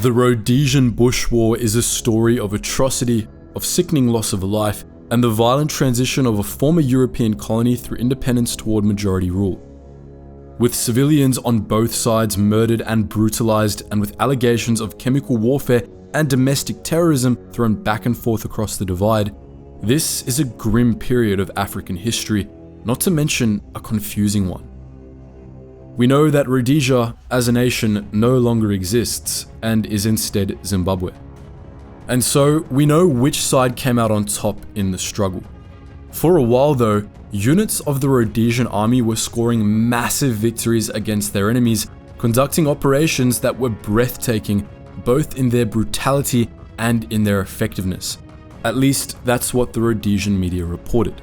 The Rhodesian Bush War is a story of atrocity, of sickening loss of life, and the violent transition of a former European colony through independence toward majority rule. With civilians on both sides murdered and brutalized, and with allegations of chemical warfare and domestic terrorism thrown back and forth across the divide, this is a grim period of African history, not to mention a confusing one. We know that Rhodesia as a nation no longer exists and is instead Zimbabwe. And so we know which side came out on top in the struggle. For a while though, units of the Rhodesian Army were scoring massive victories against their enemies, conducting operations that were breathtaking both in their brutality and in their effectiveness. At least that's what the Rhodesian media reported.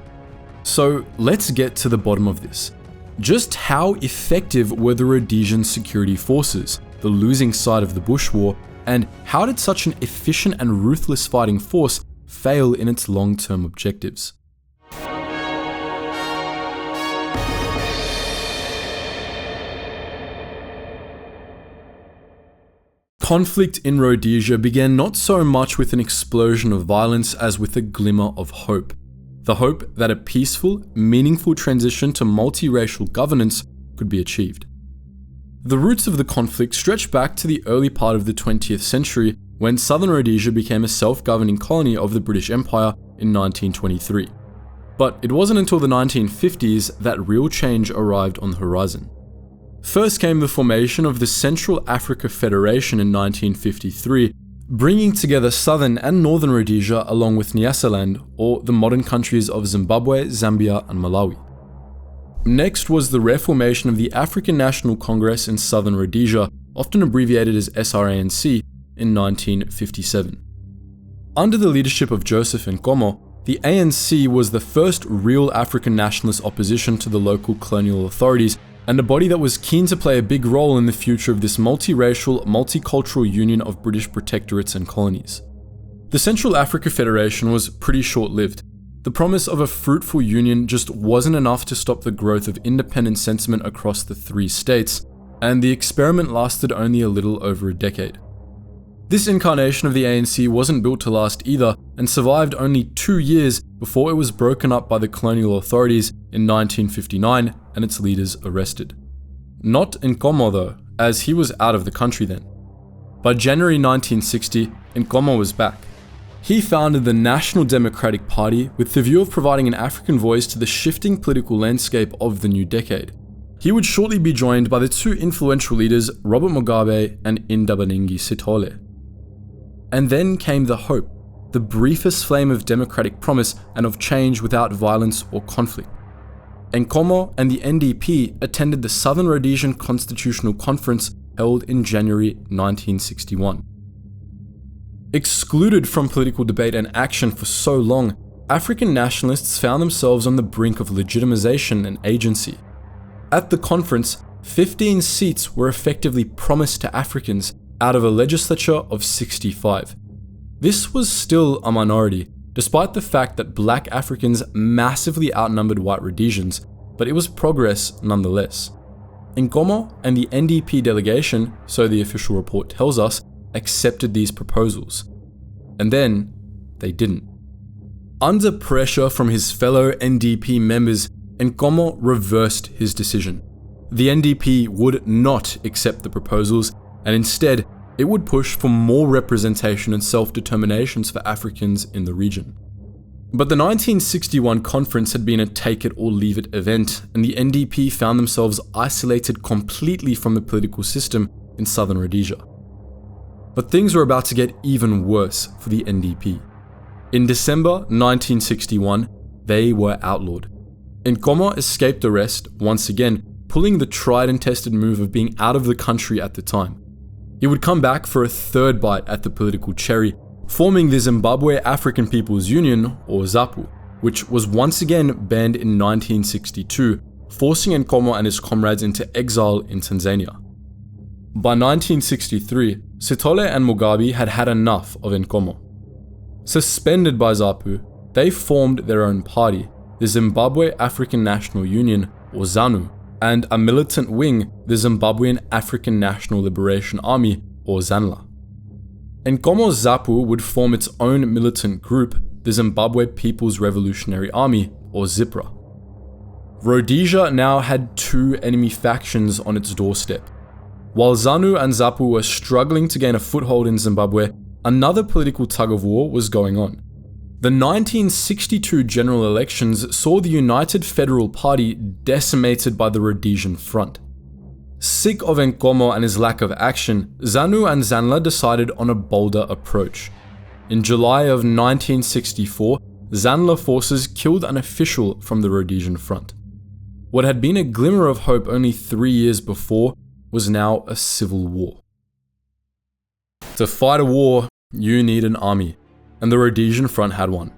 So let's get to the bottom of this. Just how effective were the Rhodesian Security Forces, the losing side of the Bush War, and how did such an efficient and ruthless fighting force fail in its long-term objectives? Conflict in Rhodesia began not so much with an explosion of violence as with a glimmer of hope. The hope that a peaceful, meaningful transition to multiracial governance could be achieved. The roots of the conflict stretch back to the early part of the 20th century when southern Rhodesia became a self-governing colony of the British Empire in 1923. But it wasn't until the 1950s that real change arrived on the horizon. First came the formation of the Central Africa Federation in 1953, bringing together southern and northern Rhodesia along with Nyasaland, or the modern countries of Zimbabwe, Zambia, and Malawi. Next was the reformation of the African National Congress in southern Rhodesia, often abbreviated as SRANC, in 1957. Under the leadership of Joseph Nkomo, the ANC was the first real African nationalist opposition to the local colonial authorities, and a body that was keen to play a big role in the future of this multiracial, multicultural union of British protectorates and colonies. The Central Africa Federation was pretty short-lived. The promise of a fruitful union just wasn't enough to stop the growth of independent sentiment across the three states, and the experiment lasted only a little over a decade. This incarnation of the ANC wasn't built to last either, and survived only 2 years before it was broken up by the colonial authorities in 1959 and its leaders arrested. Not Nkomo though, as he was out of the country then. By January 1960, Nkomo was back. He founded the National Democratic Party with the view of providing an African voice to the shifting political landscape of the new decade. He would shortly be joined by the two influential leaders Robert Mugabe and Ndabaningi Sithole. And then came the hope, the briefest flame of democratic promise and of change without violence or conflict. Nkomo and the NDP attended the Southern Rhodesian Constitutional Conference held in January 1961. Excluded from political debate and action for so long, African nationalists found themselves on the brink of legitimization and agency. At the conference, 15 seats were effectively promised to Africans out of a legislature of 65. This was still a minority, despite the fact that black Africans massively outnumbered white Rhodesians, but it was progress nonetheless. Nkomo and the NDP delegation, so the official report tells us, accepted these proposals. And then, they didn't. Under pressure from his fellow NDP members, Nkomo reversed his decision. The NDP would not accept the proposals, and instead, it would push for more representation and self-determinations for Africans in the region. But the 1961 conference had been a take-it-or-leave-it event, and the NDP found themselves isolated completely from the political system in southern Rhodesia. But things were about to get even worse for the NDP. In December 1961, they were outlawed. Nkomo escaped arrest once again, pulling the tried and tested move of being out of the country at the time. He would come back for a third bite at the political cherry, forming the Zimbabwe African People's Union, or ZAPU, which was once again banned in 1962, forcing Nkomo and his comrades into exile in Tanzania. By 1963, Sithole and Mugabe had had enough of Nkomo. Suspended by ZAPU, they formed their own party, the Zimbabwe African National Union, or ZANU, and a militant wing, the Zimbabwean African National Liberation Army, or ZANLA. Nkomo Zapu would form its own militant group, the Zimbabwe People's Revolutionary Army, or ZIPRA. Rhodesia now had two enemy factions on its doorstep. While ZANU and ZAPU were struggling to gain a foothold in Zimbabwe, another political tug-of-war was going on. The 1962 general elections saw the United Federal Party decimated by the Rhodesian Front. Sick of Nkomo and his lack of action, ZANU and ZANLA decided on a bolder approach. In July of 1964, ZANLA forces killed an official from the Rhodesian Front. What had been a glimmer of hope only 3 years before was now a civil war. To fight a war, you need an army, and the Rhodesian Front had one.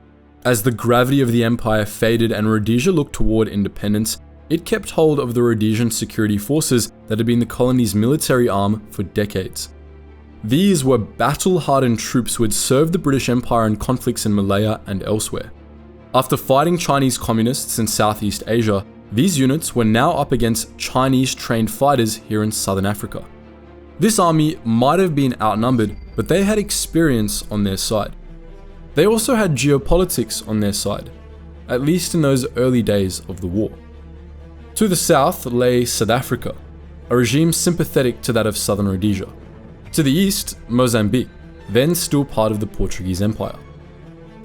As the gravity of the empire faded and Rhodesia looked toward independence, it kept hold of the Rhodesian Security Forces that had been the colony's military arm for decades. These were battle-hardened troops who had served the British Empire in conflicts in Malaya and elsewhere. After fighting Chinese communists in Southeast Asia, these units were now up against Chinese-trained fighters here in Southern Africa. This army might have been outnumbered, but they had experience on their side. They also had geopolitics on their side, at least in those early days of the war. To the south lay South Africa, a regime sympathetic to that of Southern Rhodesia. To the east, Mozambique, then still part of the Portuguese Empire.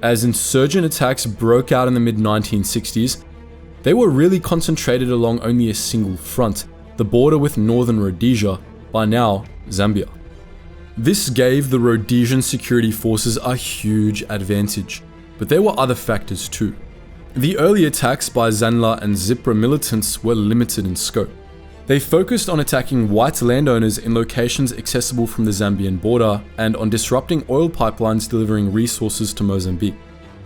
As insurgent attacks broke out in the mid-1960s, they were really concentrated along only a single front, the border with northern Rhodesia, by now Zambia. This gave the Rhodesian Security Forces a huge advantage, but there were other factors too. The early attacks by ZANLA and ZIPRA militants were limited in scope. They focused on attacking white landowners in locations accessible from the Zambian border and on disrupting oil pipelines delivering resources to Mozambique.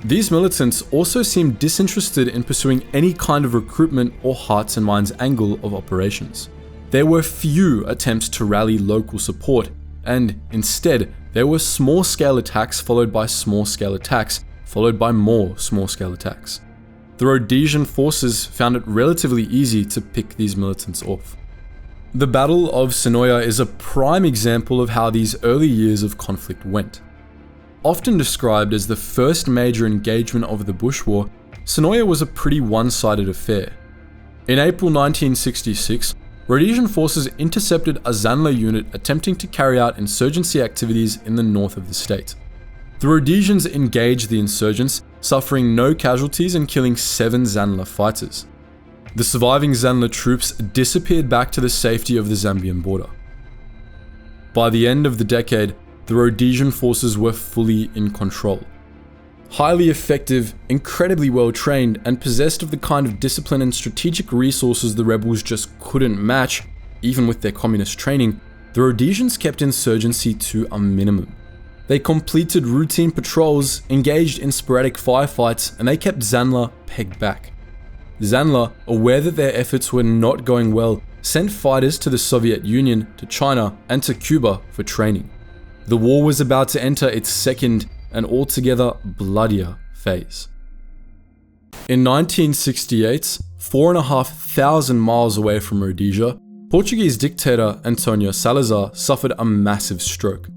These militants also seemed disinterested in pursuing any kind of recruitment or hearts and minds angle of operations. There were few attempts to rally local support, and instead, there were small-scale attacks followed by small-scale attacks, followed by more small-scale attacks. The Rhodesian forces found it relatively easy to pick these militants off. The Battle of Sonoya is a prime example of how these early years of conflict went. Often described as the first major engagement of the Bush War, Sonoya was a pretty one-sided affair. In April 1966, Rhodesian forces intercepted a ZANLA unit attempting to carry out insurgency activities in the north of the state. The Rhodesians engaged the insurgents, suffering no casualties and killing 7 ZANLA fighters. The surviving ZANLA troops disappeared back to the safety of the Zambian border. By the end of the decade, the Rhodesian forces were fully in control. Highly effective, incredibly well trained, and possessed of the kind of discipline and strategic resources the rebels just couldn't match, even with their communist training, the Rhodesians kept insurgency to a minimum. They completed routine patrols, engaged in sporadic firefights, and they kept ZANLA pegged back. ZANLA, aware that their efforts were not going well, sent fighters to the Soviet Union, to China, and to Cuba for training. The war was about to enter its second and altogether bloodier phase. In 1968, 4,500 miles away from Rhodesia, Portuguese dictator António Salazar suffered a massive stroke.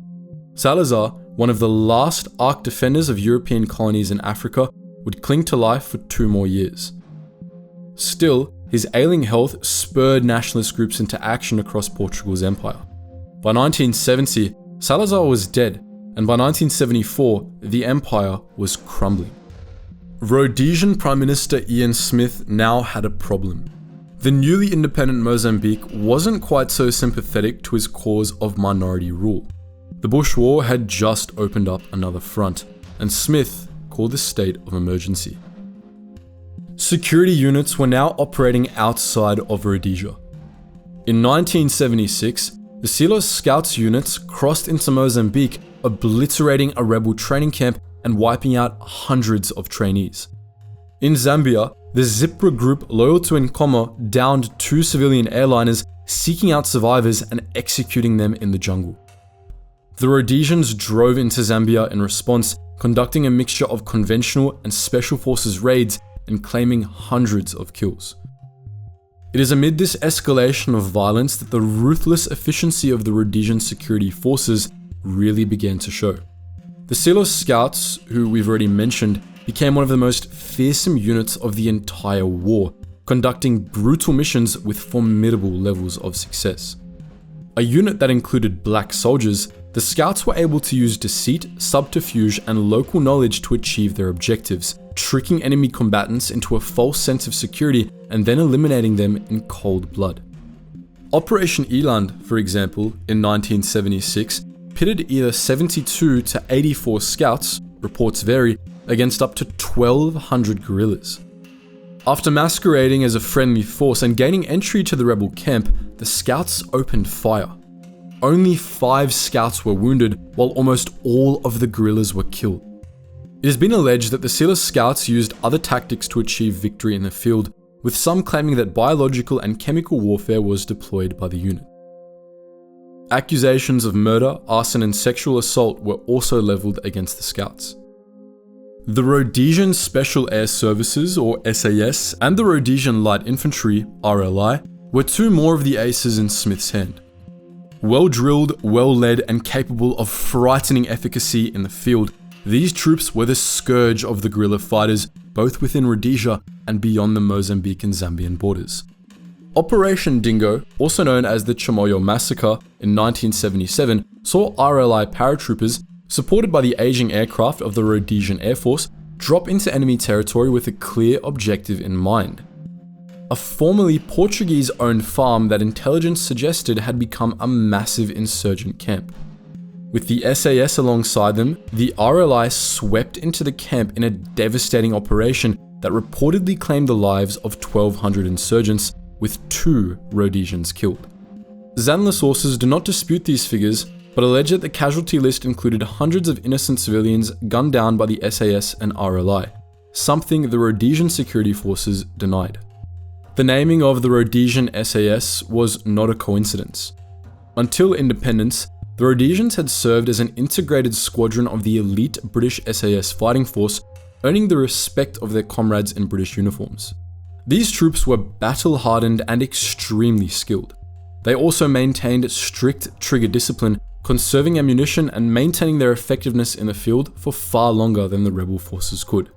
Salazar, one of the last arch defenders of European colonies in Africa, would cling to life for 2 more years. Still, his ailing health spurred nationalist groups into action across Portugal's empire. By 1970, Salazar was dead, and by 1974, the empire was crumbling. Rhodesian Prime Minister Ian Smith now had a problem. The newly independent Mozambique wasn't quite so sympathetic to his cause of minority rule. The Bush War had just opened up another front, and Smith called the state of emergency. Security units were now operating outside of Rhodesia. In 1976, the Silos Scouts units crossed into Mozambique, obliterating a rebel training camp and wiping out hundreds of trainees. In Zambia, the ZIPRA group loyal to Nkomo downed 2 civilian airliners, seeking out survivors and executing them in the jungle. The Rhodesians drove into Zambia in response, conducting a mixture of conventional and special forces raids and claiming hundreds of kills. It is amid this escalation of violence that the ruthless efficiency of the Rhodesian Security Forces really began to show. The Silos Scouts, who we've already mentioned, became one of the most fearsome units of the entire war, conducting brutal missions with formidable levels of success. A unit that included black soldiers, the Scouts were able to use deceit, subterfuge, and local knowledge to achieve their objectives, tricking enemy combatants into a false sense of security and then eliminating them in cold blood. Operation Eland, for example, in 1976, pitted either 72 to 84 Scouts, reports vary, against up to 1,200 guerrillas. After masquerading as a friendly force and gaining entry to the rebel camp, the Scouts opened fire. Only 5 Scouts were wounded, while almost all of the guerrillas were killed. It has been alleged that the Silos Scouts used other tactics to achieve victory in the field, with some claiming that biological and chemical warfare was deployed by the unit. Accusations of murder, arson, and sexual assault were also leveled against the Scouts. The Rhodesian Special Air Services, or SAS, and the Rhodesian Light Infantry, RLI, were 2 more of the aces in Smith's hand. Well-drilled, well-led, and capable of frightening efficacy in the field, these troops were the scourge of the guerrilla fighters, both within Rhodesia and beyond the Mozambique and Zambian borders. Operation Dingo, also known as the Chimoyo Massacre in 1977, saw RLI paratroopers, supported by the aging aircraft of the Rhodesian Air Force, drop into enemy territory with a clear objective in mind. A formerly Portuguese-owned farm that intelligence suggested had become a massive insurgent camp. With the SAS alongside them, the RLI swept into the camp in a devastating operation that reportedly claimed the lives of 1,200 insurgents, with 2 Rhodesians killed. ZANU sources do not dispute these figures, but allege that the casualty list included hundreds of innocent civilians gunned down by the SAS and RLI, something the Rhodesian Security Forces denied. The naming of the Rhodesian SAS was not a coincidence. Until independence, the Rhodesians had served as an integrated squadron of the elite British SAS fighting force, earning the respect of their comrades in British uniforms. These troops were battle-hardened and extremely skilled. They also maintained strict trigger discipline, conserving ammunition and maintaining their effectiveness in the field for far longer than the rebel forces could.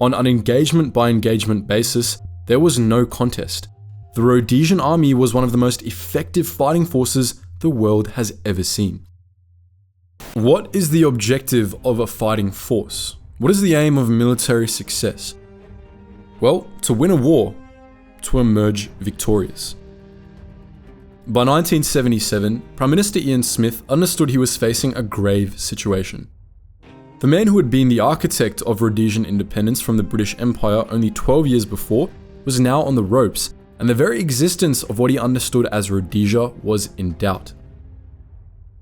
On an engagement-by-engagement basis, there was no contest. The Rhodesian Army was one of the most effective fighting forces the world has ever seen. What is the objective of a fighting force? What is the aim of military success? Well, to win a war, to emerge victorious. By 1977, Prime Minister Ian Smith understood he was facing a grave situation. The man who had been the architect of Rhodesian independence from the British Empire only 12 years before was now on the ropes, and the very existence of what he understood as Rhodesia was in doubt.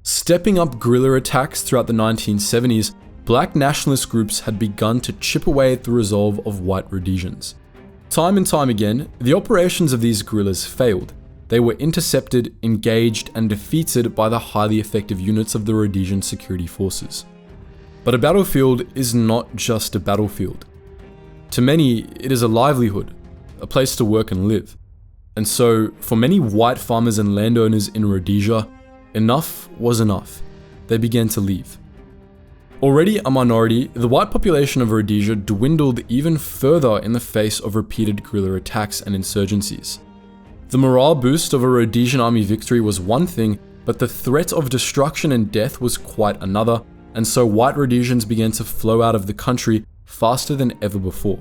Stepping up guerrilla attacks throughout the 1970s, black nationalist groups had begun to chip away at the resolve of white Rhodesians. Time and time again, the operations of these guerrillas failed. They were intercepted, engaged, and defeated by the highly effective units of the Rhodesian Security Forces. But a battlefield is not just a battlefield. To many, it is a livelihood, a place to work and live. And so, for many white farmers and landowners in Rhodesia, enough was enough. They began to leave. Already a minority, the white population of Rhodesia dwindled even further in the face of repeated guerrilla attacks and insurgencies. The morale boost of a Rhodesian army victory was one thing, but the threat of destruction and death was quite another, and so white Rhodesians began to flow out of the country faster than ever before.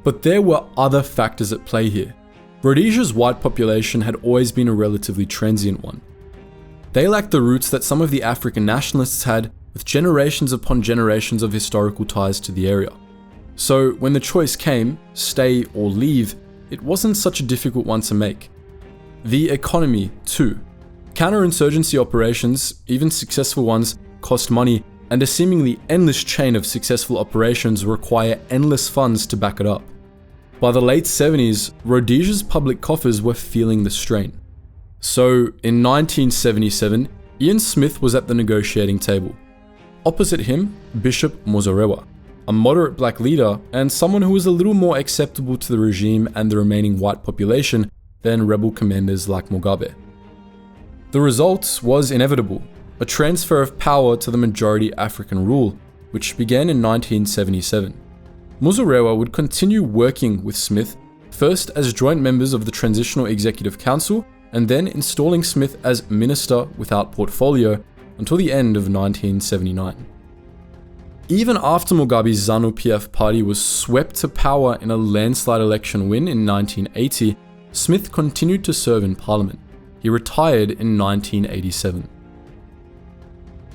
But there were other factors at play here. Rhodesia's white population had always been a relatively transient one. They lacked the roots that some of the African nationalists had, with generations upon generations of historical ties to the area. So when the choice came, stay or leave, it wasn't such a difficult one to make. The economy, too. Counterinsurgency operations, even successful ones, cost money, and a seemingly endless chain of successful operations require endless funds to back it up. By the late 70s, Rhodesia's public coffers were feeling the strain. So, in 1977, Ian Smith was at the negotiating table. Opposite him, Bishop Mozorewa, a moderate black leader and someone who was a little more acceptable to the regime and the remaining white population than rebel commanders like Mugabe. The result was inevitable. a transfer of power to the majority African rule, which began in 1977. Muzorewa would continue working with Smith, first as joint members of the Transitional Executive Council, and then installing Smith as Minister without portfolio until the end of 1979. Even after Mugabe's ZANU-PF party was swept to power in a landslide election win in 1980, Smith continued to serve in parliament. He retired in 1987.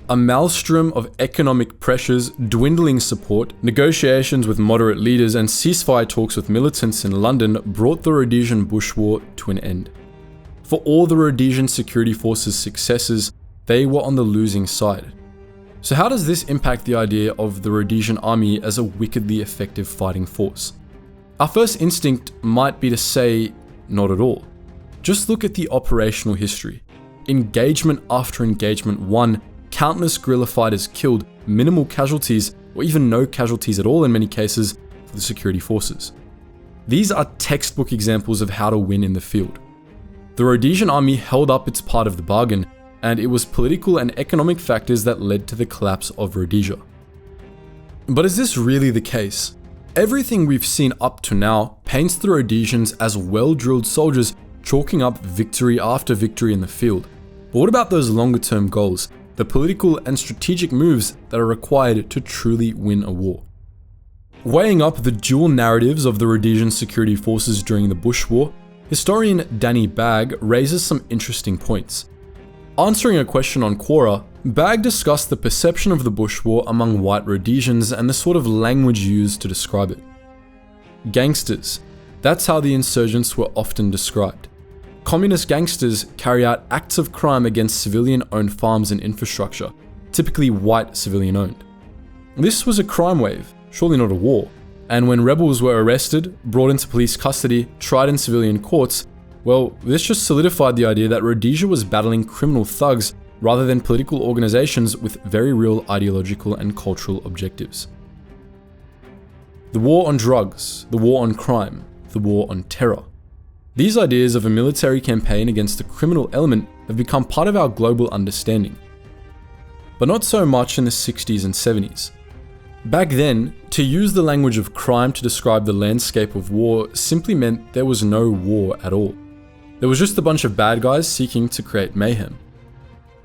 A maelstrom of economic pressures, dwindling support, negotiations with moderate leaders, and ceasefire talks with militants in London brought the Rhodesian Bush War to an end. For all the Rhodesian Security Forces' successes, they were on the losing side. So how does this impact the idea of the Rhodesian Army as a wickedly effective fighting force? Our first instinct might be to say, not at all. Just look at the operational history. Engagement after engagement won, countless guerrilla fighters killed, minimal casualties, or even no casualties at all in many cases, for the security forces. These are textbook examples of how to win in the field. The Rhodesian Army held up its part of the bargain, and it was political and economic factors that led to the collapse of Rhodesia. But is this really the case? Everything we've seen up to now paints the Rhodesians as well-drilled soldiers chalking up victory after victory in the field. But what about those longer-term goals, the political and strategic moves that are required to truly win a war? Weighing up the dual narratives of the Rhodesian Security Forces during the Bush War, historian Danny Bagg raises some interesting points. Answering a question on Quora, Bagg discussed the perception of the Bush War among white Rhodesians and the sort of language used to describe it. Gangsters. That's how the insurgents were often described. Communist gangsters carry out acts of crime against civilian-owned farms and infrastructure, typically white civilian-owned. This was a crime wave, surely not a war, and when rebels were arrested, brought into police custody, tried in civilian courts, well, this just solidified the idea that Rhodesia was battling criminal thugs rather than political organizations with very real ideological and cultural objectives. The war on drugs, the war on crime, the war on terror. These ideas of a military campaign against the criminal element have become part of our global understanding. But not so much in the 60s and 70s. Back then, to use the language of crime to describe the landscape of war simply meant there was no war at all. There was just a bunch of bad guys seeking to create mayhem.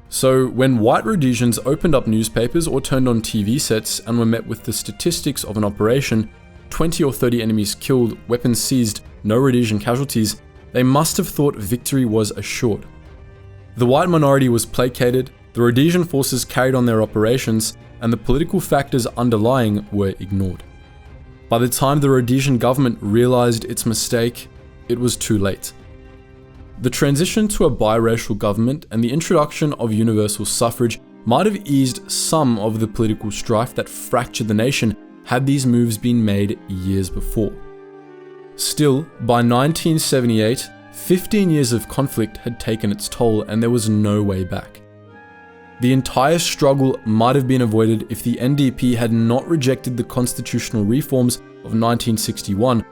So when white Rhodesians opened up newspapers or turned on TV sets and were met with the statistics of an operation, 20 or 30 enemies killed, weapons seized, no Rhodesian casualties, they must have thought victory was assured. The white minority was placated, the Rhodesian forces carried on their operations, and the political factors underlying were ignored. By the time the Rhodesian government realized its mistake, it was too late. The transition to a biracial government and the introduction of universal suffrage might have eased some of the political strife that fractured the nation had these moves been made years before. Still, by 1978, 15 years of conflict had taken its toll and there was no way back. The entire struggle might have been avoided if the NDP had not rejected the constitutional reforms of 1961,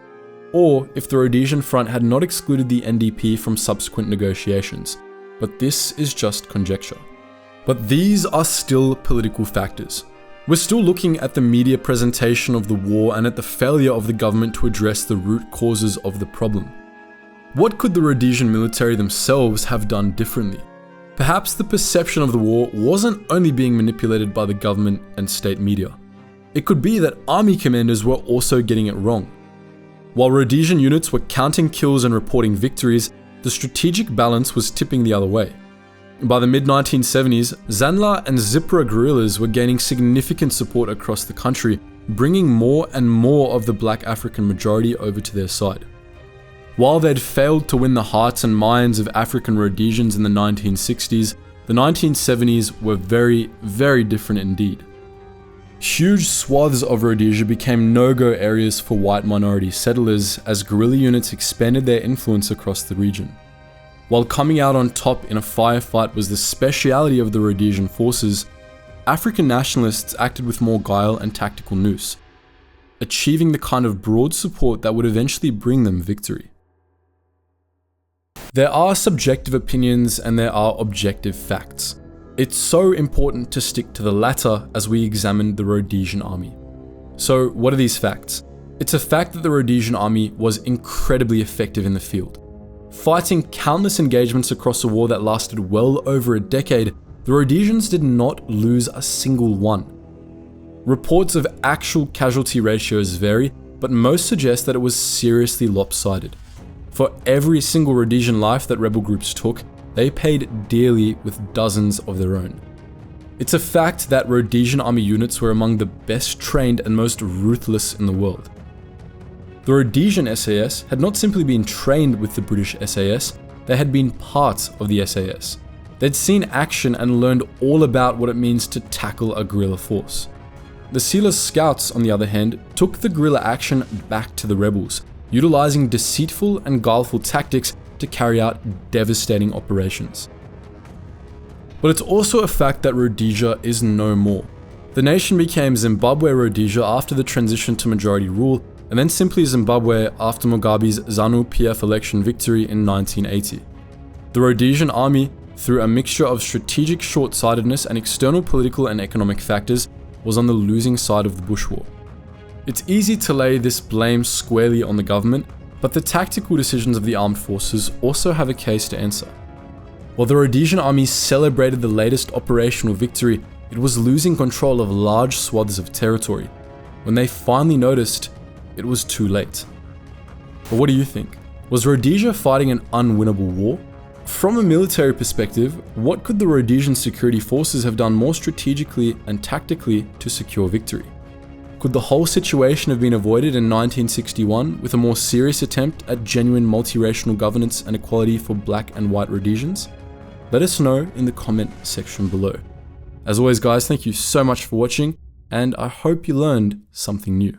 or if the Rhodesian Front had not excluded the NDP from subsequent negotiations. But this is just conjecture. But these are still political factors. We're still looking at the media presentation of the war and at the failure of the government to address the root causes of the problem. What could the Rhodesian military themselves have done differently? Perhaps the perception of the war wasn't only being manipulated by the government and state media. It could be that army commanders were also getting it wrong. While Rhodesian units were counting kills and reporting victories, the strategic balance was tipping the other way. By the mid-1970s, Zanla and Zipra guerrillas were gaining significant support across the country, bringing more and more of the black African majority over to their side. While they'd failed to win the hearts and minds of African Rhodesians in the 1960s, the 1970s were very, very different indeed. Huge swaths of Rhodesia became no-go areas for white minority settlers as guerrilla units expanded their influence across the region. While coming out on top in a firefight was the speciality of the Rhodesian forces, African nationalists acted with more guile and tactical nous, achieving the kind of broad support that would eventually bring them victory. There are subjective opinions and there are objective facts. It's so important to stick to the latter as we examine the Rhodesian Army. So what are these facts? It's a fact that the Rhodesian Army was incredibly effective in the field. Fighting countless engagements across a war that lasted well over a decade, the Rhodesians did not lose a single one. Reports of actual casualty ratios vary, but most suggest that it was seriously lopsided. For every single Rhodesian life that rebel groups took, they paid dearly with dozens of their own. It's a fact that Rhodesian Army units were among the best trained and most ruthless in the world. The Rhodesian SAS had not simply been trained with the British SAS, they had been part of the SAS. They'd seen action and learned all about what it means to tackle a guerrilla force. The Sealer's scouts, on the other hand, took the guerrilla action back to the rebels, utilizing deceitful and guileful tactics to carry out devastating operations. But it's also a fact that Rhodesia is no more. The nation became Zimbabwe Rhodesia after the transition to majority rule, and then simply Zimbabwe after Mugabe's ZANU-PF election victory in 1980. The Rhodesian Army, through a mixture of strategic short-sightedness and external political and economic factors, was on the losing side of the Bush War. It's easy to lay this blame squarely on the government, but the tactical decisions of the armed forces also have a case to answer. While the Rhodesian Army celebrated the latest operational victory, it was losing control of large swaths of territory. When they finally noticed, it was too late. But what do you think? Was Rhodesia fighting an unwinnable war? From a military perspective, what could the Rhodesian Security Forces have done more strategically and tactically to secure victory? Could the whole situation have been avoided in 1961 with a more serious attempt at genuine multiracial governance and equality for black and white Rhodesians? Let us know in the comment section below. As always guys, thank you so much for watching, and I hope you learned something new.